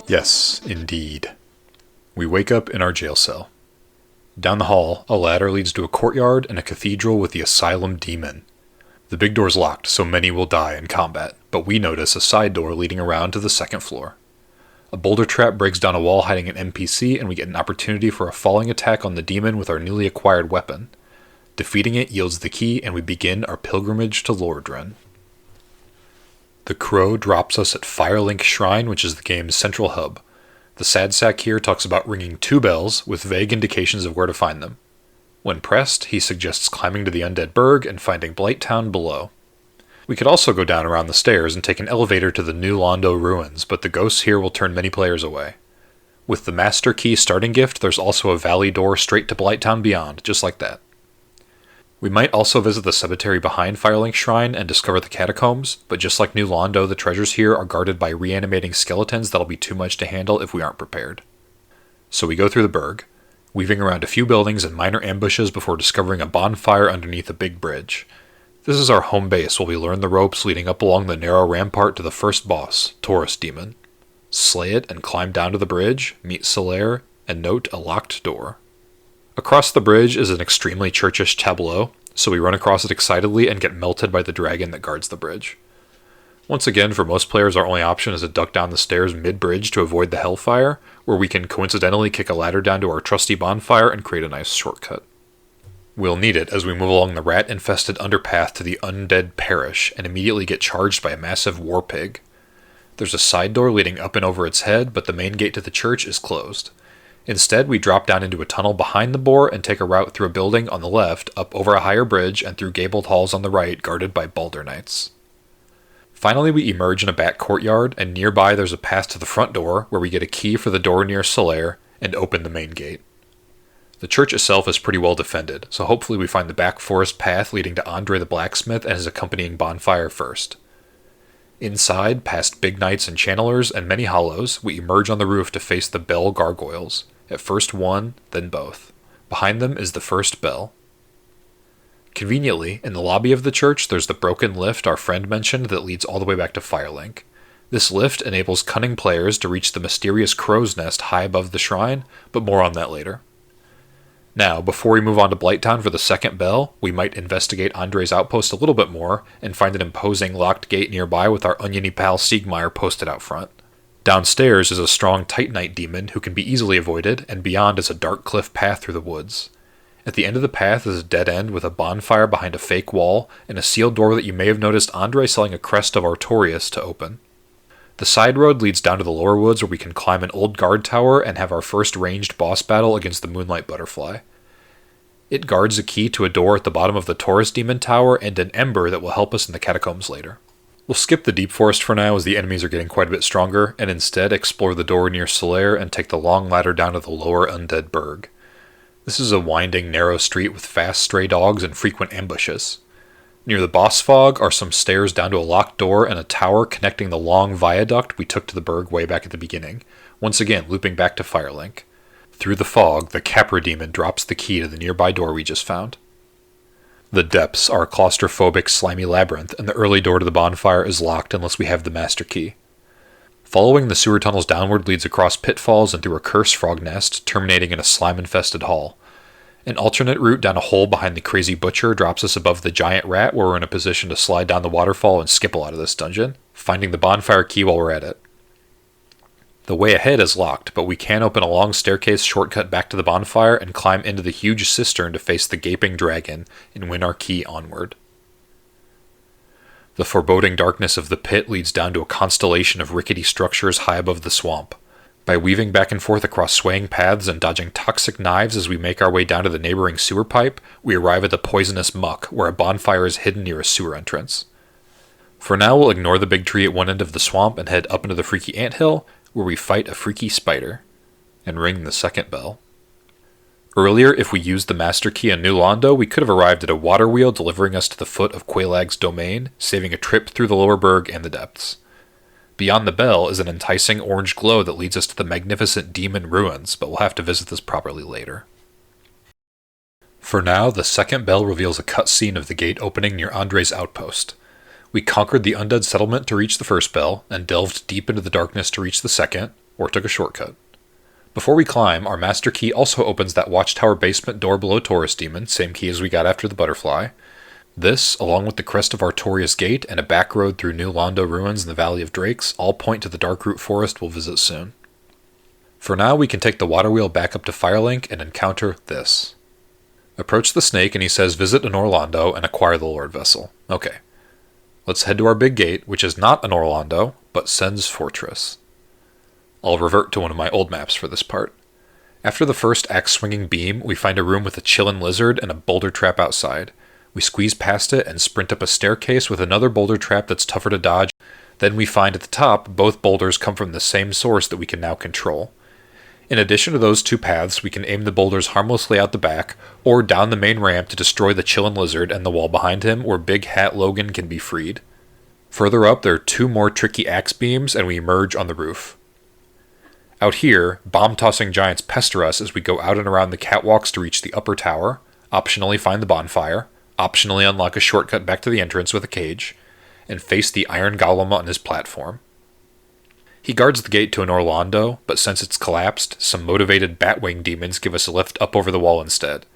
Yes, indeed. We wake up in our jail cell. Down the hall, a ladder leads to a courtyard and a cathedral with the Asylum Demon. The big door's locked, so many will die in combat, but we notice a side door leading around to the second floor. A boulder trap breaks down a wall hiding an NPC, and we get an opportunity for a falling attack on the demon with our newly acquired weapon. Defeating it yields the key, and we begin our pilgrimage to Lordran. The Crow drops us at Firelink Shrine, which is the game's central hub. The sad sack here talks about ringing 2 bells, with vague indications of where to find them. When pressed, he suggests climbing to the Undead Burg and finding Blighttown below. We could also go down around the stairs and take an elevator to the New Londo ruins, but the ghosts here will turn many players away. With the Master Key starting gift, there's also a valley door straight to Blighttown beyond, just like that. We might also visit the cemetery behind Firelink Shrine and discover the catacombs, but just like New Londo, the treasures here are guarded by reanimating skeletons that'll be too much to handle if we aren't prepared. So we go through the Burg, weaving around a few buildings and minor ambushes before discovering a bonfire underneath a big bridge. This is our home base where we learn the ropes leading up along the narrow rampart to the first boss, Taurus Demon. Slay it and climb down to the bridge, meet Solaire, and note a locked door. Across the bridge is an extremely churchish tableau, so we run across it excitedly and get melted by the dragon that guards the bridge. Once again, for most players, our only option is to duck down the stairs mid-bridge to avoid the hellfire, where we can coincidentally kick a ladder down to our trusty bonfire and create a nice shortcut. We'll need it as we move along the rat-infested underpath to the Undead Parish and immediately get charged by a massive war pig. There's a side door leading up and over its head, but the main gate to the church is closed. Instead, we drop down into a tunnel behind the boar and take a route through a building on the left, up over a higher bridge, and through gabled halls on the right, guarded by Balder Knights. Finally, we emerge in a back courtyard, and nearby there's a path to the front door, where we get a key for the door near Solaire, and open the main gate. The church itself is pretty well defended, so hopefully we find the back forest path leading to Andre the Blacksmith and his accompanying bonfire first. Inside, past big knights and channelers and many hollows, we emerge on the roof to face the bell gargoyles. At first one, then both. Behind them is the first bell. Conveniently, in the lobby of the church, there's the broken lift our friend mentioned that leads all the way back to Firelink. This lift enables cunning players to reach the mysterious crow's nest high above the shrine, but more on that later. Now, before we move on to Blighttown for the second bell, we might investigate Andre's outpost a little bit more and find an imposing locked gate nearby with our oniony pal Siegmeyer posted out front. Downstairs is a strong Titanite demon who can be easily avoided, and beyond is a dark cliff path through the woods. At the end of the path is a dead end with a bonfire behind a fake wall and a sealed door that you may have noticed Andre selling a crest of Artorias to open. The side road leads down to the lower woods where we can climb an old guard tower and have our first ranged boss battle against the Moonlight Butterfly. It guards a key to a door at the bottom of the Taurus Demon Tower and an ember that will help us in the catacombs later. We'll skip the deep forest for now as the enemies are getting quite a bit stronger, and instead explore the door near Solaire and take the long ladder down to the lower Undead Burg. This is a winding, narrow street with fast stray dogs and frequent ambushes. Near the boss fog are some stairs down to a locked door and a tower connecting the long viaduct we took to the Burg way back at the beginning, once again looping back to Firelink. Through the fog, the Capra Demon drops the key to the nearby door we just found. The depths are a claustrophobic, slimy labyrinth, and the early door to the bonfire is locked unless we have the master key. Following the sewer tunnels downward leads across pitfalls and through a cursed frog nest, terminating in a slime-infested hall. An alternate route down a hole behind the crazy butcher drops us above the giant rat where we're in a position to slide down the waterfall and skipple out of this dungeon, finding the bonfire key while we're at it. The way ahead is locked, but we can open a long staircase shortcut back to the bonfire and climb into the huge cistern to face the gaping dragon and win our key onward. The foreboding darkness of the pit leads down to a constellation of rickety structures high above the swamp. By weaving back and forth across swaying paths and dodging toxic knives as we make our way down to the neighboring sewer pipe, we arrive at the poisonous muck, where a bonfire is hidden near a sewer entrance. For now, we'll ignore the big tree at one end of the swamp and head up into the freaky anthill, where we fight a freaky spider, and ring the second bell. Earlier, if we used the master key on New Londo, we could have arrived at a water wheel delivering us to the foot of Quaelag's domain, saving a trip through the lower burg and the depths. Beyond the bell is an enticing orange glow that leads us to the magnificent demon ruins, but we'll have to visit this properly later. For now, the second bell reveals a cutscene of the gate opening near Andre's outpost. We conquered the undead settlement to reach the first bell, and delved deep into the darkness to reach the second, or took a shortcut. Before we climb, our master key also opens that watchtower basement door below Taurus Demon, same key as we got after the butterfly. This, along with the crest of Artorias Gate and a back road through New Londo ruins in the Valley of Drakes, all point to the Darkroot Forest we'll visit soon. For now, we can take the water wheel back up to Firelink and encounter this. Approach the snake and he says visit Anor Londo and acquire the Lord Vessel. Okay. Let's head to our big gate, which is not Anor Londo, but Sens Fortress. I'll revert to one of my old maps for this part. After the first axe-swinging beam, we find a room with a chillin' lizard and a boulder trap outside. We squeeze past it and sprint up a staircase with another boulder trap that's tougher to dodge. Then we find at the top, both boulders come from the same source that we can now control. In addition to those two paths, we can aim the boulders harmlessly out the back, or down the main ramp to destroy the chillin' lizard and the wall behind him where Big Hat Logan can be freed. Further up, there are two more tricky axe beams and we emerge on the roof. Out here, bomb-tossing giants pester us as we go out and around the catwalks to reach the upper tower, optionally find the bonfire, optionally unlock a shortcut back to the entrance with a cage, and face the iron golem on his platform. He guards the gate to Anor Londo, but since it's collapsed, some motivated Batwing demons give us a lift up over the wall instead.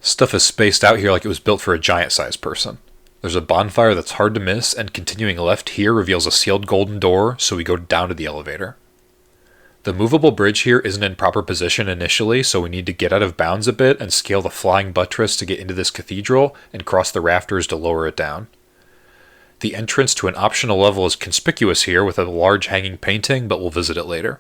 Stuff is spaced out here like it was built for a giant-sized person. There's a bonfire that's hard to miss, and continuing left here reveals a sealed golden door, so we go down to the elevator. The movable bridge here isn't in proper position initially, so we need to get out of bounds a bit and scale the flying buttress to get into this cathedral and cross the rafters to lower it down. The entrance to an optional level is conspicuous here with a large hanging painting, but we'll visit it later.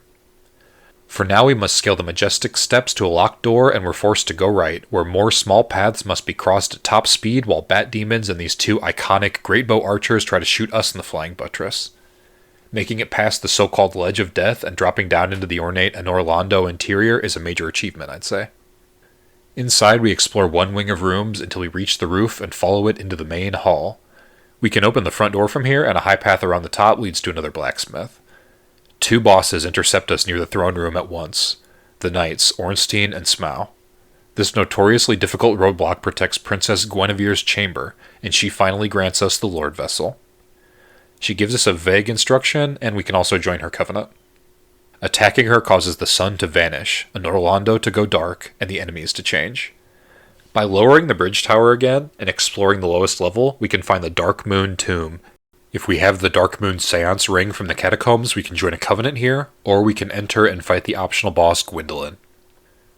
For now we must scale the majestic steps to a locked door and we're forced to go right, where more small paths must be crossed at top speed while bat demons and these two iconic great bow archers try to shoot us in the flying buttress. Making it past the so-called Ledge of Death and dropping down into the ornate Anor Londo interior is a major achievement, I'd say. Inside, we explore one wing of rooms until we reach the roof and follow it into the main hall. We can open the front door from here, and a high path around the top leads to another blacksmith. Two bosses intercept us near the throne room at once, the knights Ornstein and Smaug. This notoriously difficult roadblock protects Princess Guinevere's chamber, and she finally grants us the Lord Vessel. She gives us a vague instruction, and we can also join her covenant. Attacking her causes the sun to vanish, Anor Londo to go dark, and the enemies to change. By lowering the bridge tower again, and exploring the lowest level, we can find the Dark Moon Tomb. If we have the Dark Moon Seance ring from the catacombs, we can join a covenant here, or we can enter and fight the optional boss Gwendolyn.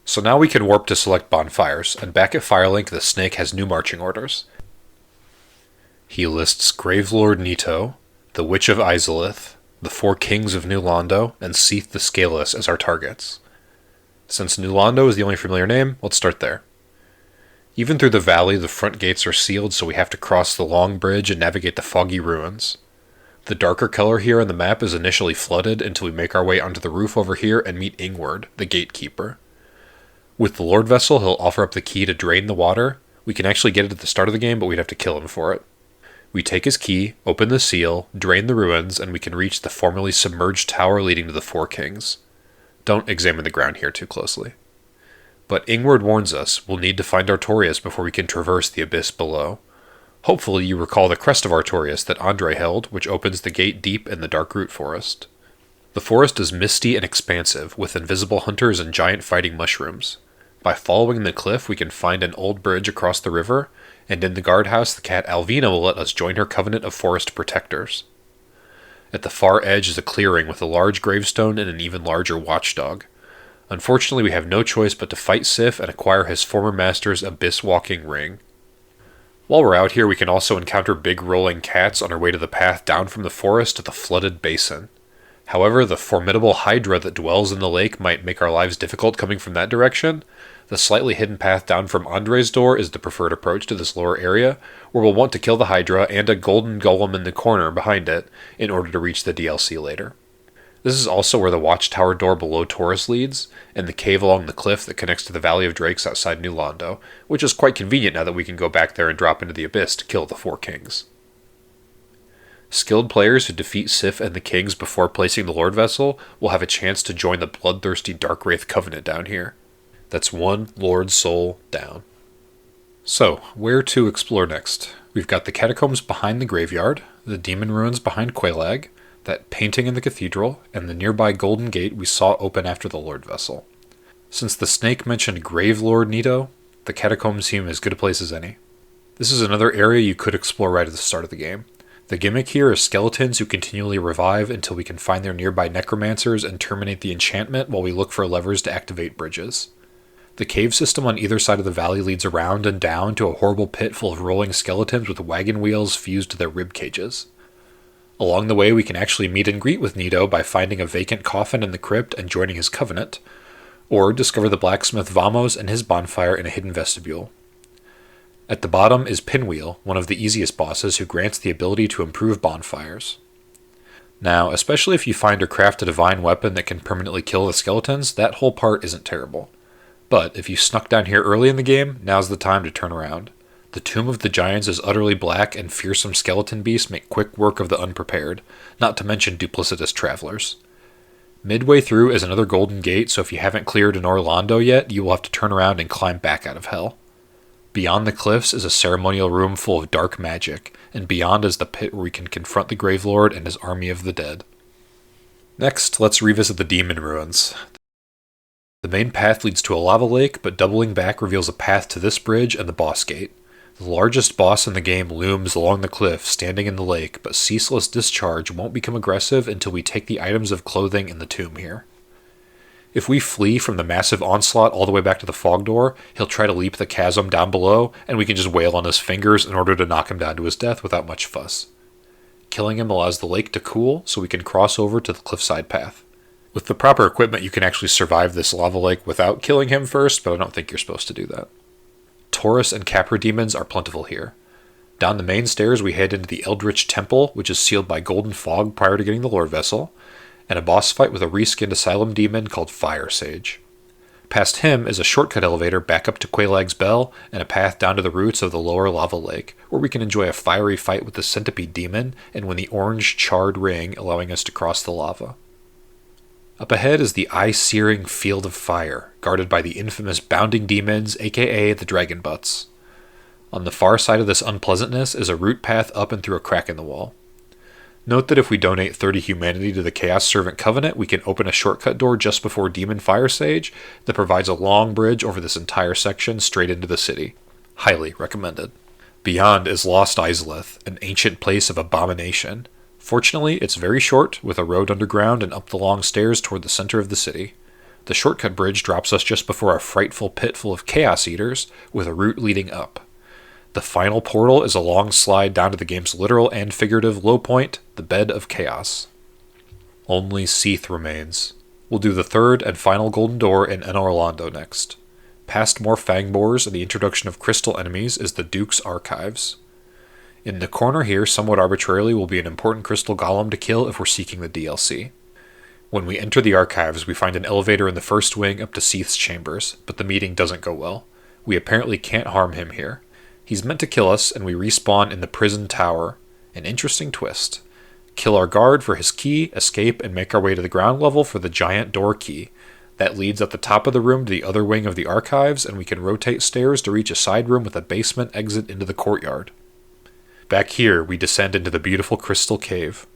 So now we can warp to select bonfires, and back at Firelink the snake has new marching orders. He lists Gravelord Nito, the Witch of Izalith, the Four Kings of New Londo, and Seath the Scaleless as our targets. Since New Londo is the only familiar name, let's start there. Even through the valley, the front gates are sealed, so we have to cross the long bridge and navigate the foggy ruins. The darker color here on the map is initially flooded until we make our way onto the roof over here and meet Ingward, the gatekeeper. With the Lord Vessel, he'll offer up the key to drain the water. We can actually get it at the start of the game, but we'd have to kill him for it. We take his key, open the seal, drain the ruins, and we can reach the formerly submerged tower leading to the Four Kings. Don't examine the ground here too closely. But Ingward warns us we'll need to find Artorias before we can traverse the abyss below. Hopefully you recall the crest of Artorias that Andre held, which opens the gate deep in the Darkroot Forest. The forest is misty and expansive, with invisible hunters and giant fighting mushrooms. By following the cliff, we can find an old bridge across the river, and in the guardhouse, the cat Alvina will let us join her covenant of forest protectors. At the far edge is a clearing with a large gravestone and an even larger watchdog. Unfortunately, we have no choice but to fight Sif and acquire his former master's abyss-walking ring. While we're out here, we can also encounter big rolling cats on our way to the path down from the forest to the flooded basin. However, the formidable hydra that dwells in the lake might make our lives difficult coming from that direction. The slightly hidden path down from Andre's door is the preferred approach to this lower area, where we'll want to kill the hydra and a golden golem in the corner behind it in order to reach the DLC later. This is also where the watchtower door below Taurus leads, and the cave along the cliff that connects to the Valley of Drakes outside New Londo, which is quite convenient now that we can go back there and drop into the abyss to kill the Four Kings. Skilled players who defeat Sif and the Kings before placing the Lord Vessel will have a chance to join the bloodthirsty Darkwraith Covenant down here. That's one Lord Soul down. So, where to explore next? We've got the catacombs behind the graveyard, the demon ruins behind Quelaag, that painting in the cathedral, and the nearby golden gate we saw open after the Lord Vessel. Since the snake mentioned Grave Lord Nito, the catacombs seem as good a place as any. This is another area you could explore right at the start of the game. The gimmick here is skeletons who continually revive until we can find their nearby necromancers and terminate the enchantment while we look for levers to activate bridges. The cave system on either side of the valley leads around and down to a horrible pit full of rolling skeletons with wagon wheels fused to their rib cages. Along the way we can actually meet and greet with Nito by finding a vacant coffin in the crypt and joining his covenant, or discover the blacksmith Vamos and his bonfire in a hidden vestibule. At the bottom is Pinwheel, one of the easiest bosses who grants the ability to improve bonfires. Now, especially if you find or craft a divine weapon that can permanently kill the skeletons, that whole part isn't terrible. But if you snuck down here early in the game, now's the time to turn around. The Tomb of the Giants is utterly black, and fearsome skeleton beasts make quick work of the unprepared, not to mention duplicitous travelers. Midway through is another golden gate, so if you haven't cleared Anor Londo yet, you will have to turn around and climb back out of hell. Beyond the cliffs is a ceremonial room full of dark magic, and beyond is the pit where we can confront the Gravelord and his army of the dead. Next, let's revisit the demon ruins. The main path leads to a lava lake, but doubling back reveals a path to this bridge and the boss gate. The largest boss in the game looms along the cliff, standing in the lake, but Ceaseless Discharge won't become aggressive until we take the items of clothing in the tomb here. If we flee from the massive onslaught all the way back to the fog door, he'll try to leap the chasm down below, and we can just wail on his fingers in order to knock him down to his death without much fuss. Killing him allows the lake to cool, so we can cross over to the cliffside path. With the proper equipment, you can actually survive this lava lake without killing him first, but I don't think you're supposed to do that. Taurus and Capra demons are plentiful here. Down the main stairs we head into the Eldritch Temple, which is sealed by golden fog prior to getting the Lord Vessel, and a boss fight with a reskinned Asylum demon called Fire Sage. Past him is a shortcut elevator back up to Quelaag's Bell, and a path down to the roots of the lower lava lake, where we can enjoy a fiery fight with the Centipede demon and win the orange charred ring, allowing us to cross the lava. Up ahead is the eye-searing Field of Fire, guarded by the infamous Bounding Demons, aka the Dragon Butts. On the far side of this unpleasantness is a route path up and through a crack in the wall. Note that if we donate 30 humanity to the Chaos Servant Covenant, we can open a shortcut door just before Demon Fire Sage that provides a long bridge over this entire section straight into the city. Highly recommended. Beyond is Lost Izalith, an ancient place of abomination. Fortunately, it's very short, with a road underground and up the long stairs toward the center of the city. The shortcut bridge drops us just before a frightful pit full of Chaos Eaters, with a route leading up. The final portal is a long slide down to the game's literal and figurative low point, the Bed of Chaos. Only Seath remains. We'll do the third and final golden door in Anor Londo next. Past more fangbores and the introduction of crystal enemies is the Duke's Archives. In the corner here, somewhat arbitrarily, will be an important crystal golem to kill if we're seeking the DLC. When we enter the Archives, we find an elevator in the first wing up to Seath's chambers, but the meeting doesn't go well. We apparently can't harm him here. He's meant to kill us, and we respawn in the prison tower. An interesting twist. Kill our guard for his key, escape, and make our way to the ground level for the giant door key. That leads at the top of the room to the other wing of the Archives, and we can rotate stairs to reach a side room with a basement exit into the courtyard. Back here, we descend into the beautiful Crystal Cave.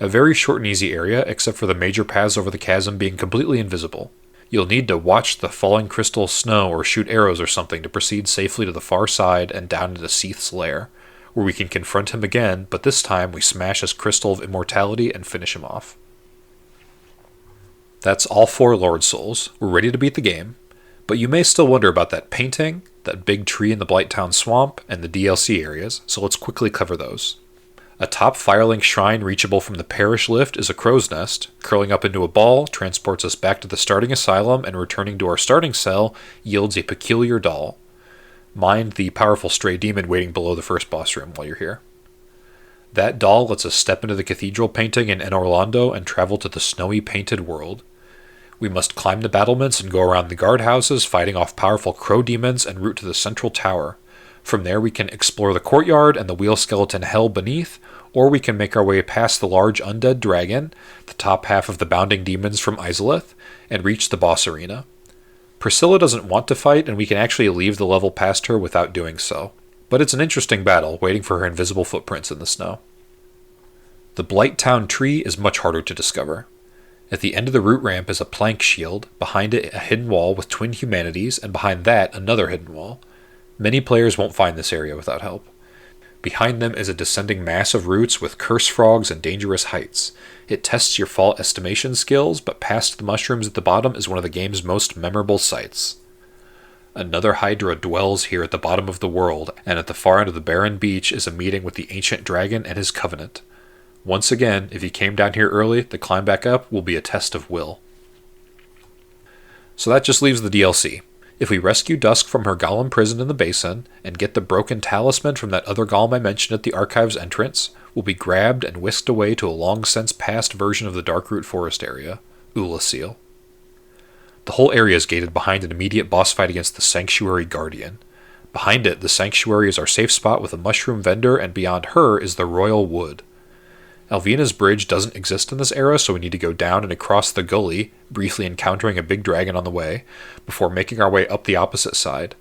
A very short and easy area, except for the major paths over the chasm being completely invisible. You'll need to watch the falling crystal snow or shoot arrows or something to proceed safely to the far side and down into Seath's lair, where we can confront him again, but this time we smash his crystal of immortality and finish him off. That's all 4 Lord Souls. We're ready to beat the game, but you may still wonder about that painting, that big tree in the Blighttown Swamp, and the DLC areas, so let's quickly cover those. A top Firelink shrine reachable from the parish lift is a crow's nest. Curling up into a ball transports us back to the starting asylum, and returning to our starting cell yields a peculiar doll. Mind the powerful stray demon waiting below the first boss room while you're here. That doll lets us step into the cathedral painting in Anor Londo and travel to the snowy painted world. We must climb the battlements and go around the guardhouses, fighting off powerful crow demons en route to the central tower. From there we can explore the courtyard and the wheel skeleton hell beneath, or we can make our way past the large undead dragon, the top half of the bounding demons from Izalith, and reach the boss arena. Priscilla doesn't want to fight, and we can actually leave the level past her without doing so. But it's an interesting battle, waiting for her invisible footprints in the snow. The Blighttown tree is much harder to discover. At the end of the route ramp is a plank shield, behind it a hidden wall with twin humanities, and behind that another hidden wall. Many players won't find this area without help. Behind them is a descending mass of roots with curse frogs and dangerous heights. It tests your fall estimation skills, but past the mushrooms at the bottom is one of the game's most memorable sights. Another Hydra dwells here at the bottom of the world, and at the far end of the barren beach is a meeting with the ancient dragon and his covenant. Once again, if you came down here early, the climb back up will be a test of will. So that just leaves the DLC. If we rescue Dusk from her golem prison in the basin, and get the broken talisman from that other golem I mentioned at the archive's entrance, we'll be grabbed and whisked away to a long since past version of the Darkroot Forest area, Ulasil. The whole area is gated behind an immediate boss fight against the Sanctuary Guardian. Behind it, the Sanctuary is our safe spot with a mushroom vendor, and beyond her is the Royal Wood. Alvina's Bridge doesn't exist in this era, so we need to go down and across the gully, briefly encountering a big dragon on the way, before making our way up the opposite side.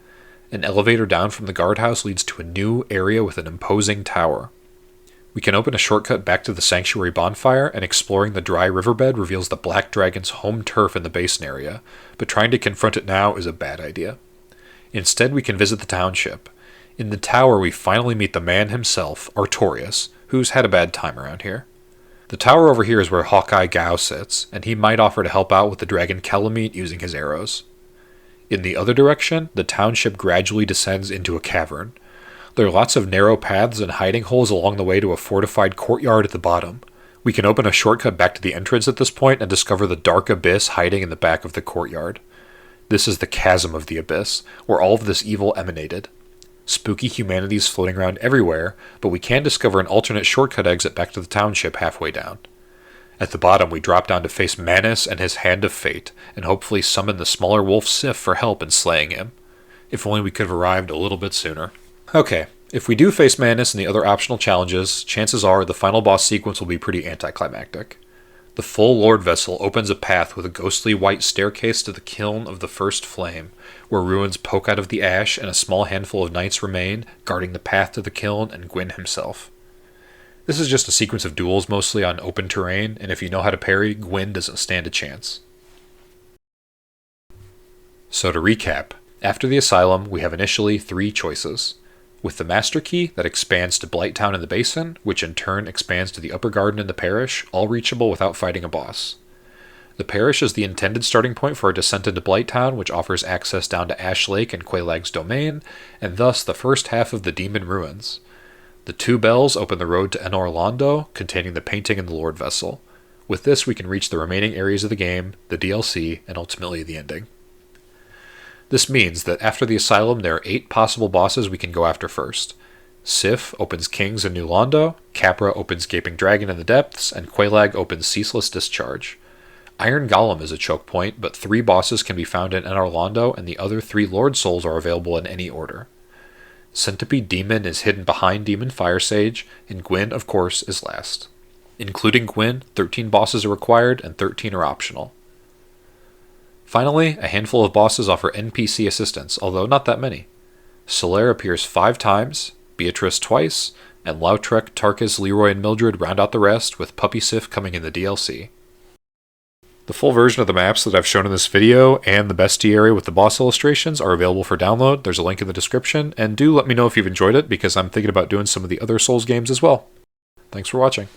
An elevator down from the guardhouse leads to a new area with an imposing tower. We can open a shortcut back to the Sanctuary bonfire, and exploring the dry riverbed reveals the Black Dragon's home turf in the basin area, but trying to confront it now is a bad idea. Instead, we can visit the township. In the tower, we finally meet the man himself, Artorias, who's had a bad time around here. The tower over here is where Hawkeye Gao sits, and he might offer to help out with the dragon Kelameet using his arrows. In the other direction, the township gradually descends into a cavern. There are lots of narrow paths and hiding holes along the way to a fortified courtyard at the bottom. We can open a shortcut back to the entrance at this point and discover the dark abyss hiding in the back of the courtyard. This is the chasm of the abyss, where all of this evil emanated. Spooky humanities floating around everywhere, but we can discover an alternate shortcut exit back to the township halfway down. At the bottom, we drop down to face Manus and his Hand of Fate, and hopefully summon the smaller wolf Seath for help in slaying him. If only we could have arrived a little bit sooner. Okay, if we do face Manus and the other optional challenges, chances are the final boss sequence will be pretty anticlimactic. The full Lord Vessel opens a path with a ghostly white staircase to the Kiln of the First Flame, where ruins poke out of the ash and a small handful of knights remain, guarding the path to the kiln and Gwyn himself. This is just a sequence of duels mostly on open terrain, and if you know how to parry, Gwyn doesn't stand a chance. So to recap, after the Asylum, we have initially 3 choices. With the Master Key, that expands to Blighttown in the Basin, which in turn expands to the Upper Garden in the Parish, all reachable without fighting a boss. The Parish is the intended starting point for a descent into Blighttown, which offers access down to Ash Lake and Quelaag's domain, and thus the first half of the Demon Ruins. The 2 bells open the road to Anor Londo, containing the painting and the Lord Vessel. With this, we can reach the remaining areas of the game, the DLC, and ultimately the ending. This means that after the Asylum, there are 8 possible bosses we can go after first. Sif opens Kings in New Londo, Capra opens Gaping Dragon in the Depths, and Quelaag opens Ceaseless Discharge. Iron Golem is a choke point, but 3 bosses can be found in Anor Londo, and the other 3 Lord Souls are available in any order. Centipede Demon is hidden behind Demon Fire Sage, and Gwyn, of course, is last. Including Gwyn, 13 bosses are required, and 13 are optional. Finally, a handful of bosses offer NPC assistance, although not that many. Solaire appears 5 times, Beatrice twice, and Lautrec, Tarkus, Leroy, and Mildred round out the rest, with Puppy Sif coming in the DLC. The full version of the maps that I've shown in this video and the bestiary with the boss illustrations are available for download. There's a link in the description, and do let me know if you've enjoyed it, because I'm thinking about doing some of the other Souls games as well. Thanks for watching.